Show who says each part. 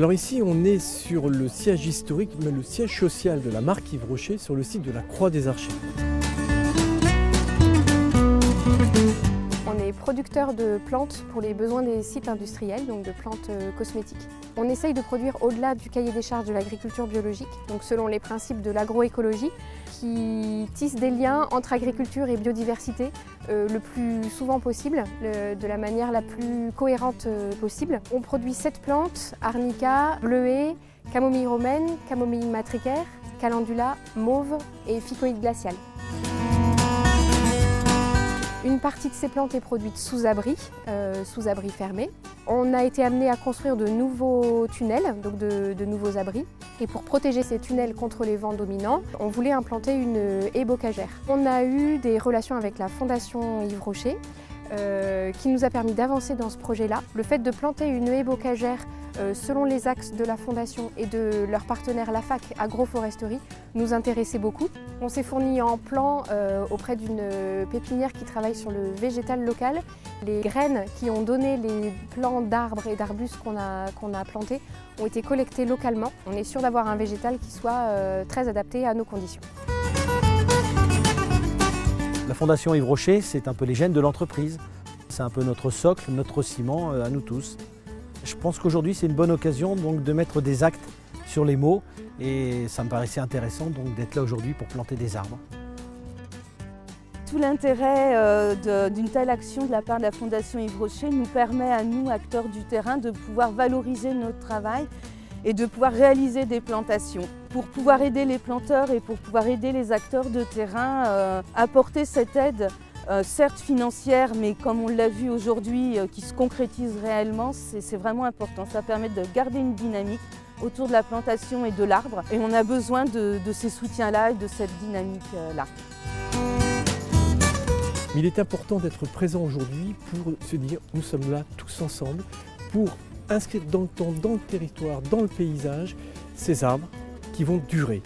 Speaker 1: Alors ici, on est sur le siège historique, mais le siège social de la marque Yves Rocher, sur le site de la Croix des Archers.
Speaker 2: On est producteur de plantes pour les besoins des sites industriels, donc de plantes cosmétiques. On essaye de produire au-delà du cahier des charges de l'agriculture biologique, donc selon les principes de l'agroécologie, qui tissent des liens entre agriculture et biodiversité le plus souvent possible, de la manière la plus cohérente possible. On produit 7 plantes: arnica, bleuet, camomille romaine, camomille matricaire, calendula, mauve et ficoïde glaciale. Une partie de ces plantes est produite sous abri fermé. On a été amené à construire de nouveaux tunnels, donc de nouveaux abris. Et pour protéger ces tunnels contre les vents dominants, on voulait implanter une haie bocagère. On a eu des relations avec la Fondation Yves Rocher, qui nous a permis d'avancer dans ce projet-là. Le fait de planter une haie bocagère selon les axes de la Fondation et de leur partenaire la fac Agroforesterie nous intéressait beaucoup. On s'est fourni en plants auprès d'une pépinière qui travaille sur le végétal local. Les graines qui ont donné les plants d'arbres et d'arbustes qu'on a plantés ont été collectées localement. On est sûr d'avoir un végétal qui soit très adapté à nos conditions.
Speaker 3: La Fondation Yves Rocher, c'est un peu les gènes de l'entreprise. C'est un peu notre socle, notre ciment à nous tous. Je pense qu'aujourd'hui, c'est une bonne occasion donc, de mettre des actes sur les mots et ça me paraissait intéressant donc, d'être là aujourd'hui pour planter des arbres.
Speaker 4: Tout l'intérêt d'une telle action de la part de la Fondation Yves Rocher nous permet à nous, acteurs du terrain, de pouvoir valoriser notre travail et de pouvoir réaliser des plantations. Pour pouvoir aider les planteurs et pour pouvoir aider les acteurs de terrain, apporter cette aide, certes financière, mais comme on l'a vu aujourd'hui, qui se concrétise réellement, c'est vraiment important. Ça permet de garder une dynamique autour de la plantation et de l'arbre. Et on a besoin de ces soutiens-là et de cette dynamique-là.
Speaker 1: Mais il est important d'être présent aujourd'hui pour se dire nous sommes là tous ensemble pour inscrire dans le temps, dans le territoire, dans le paysage, ces arbres qui vont durer.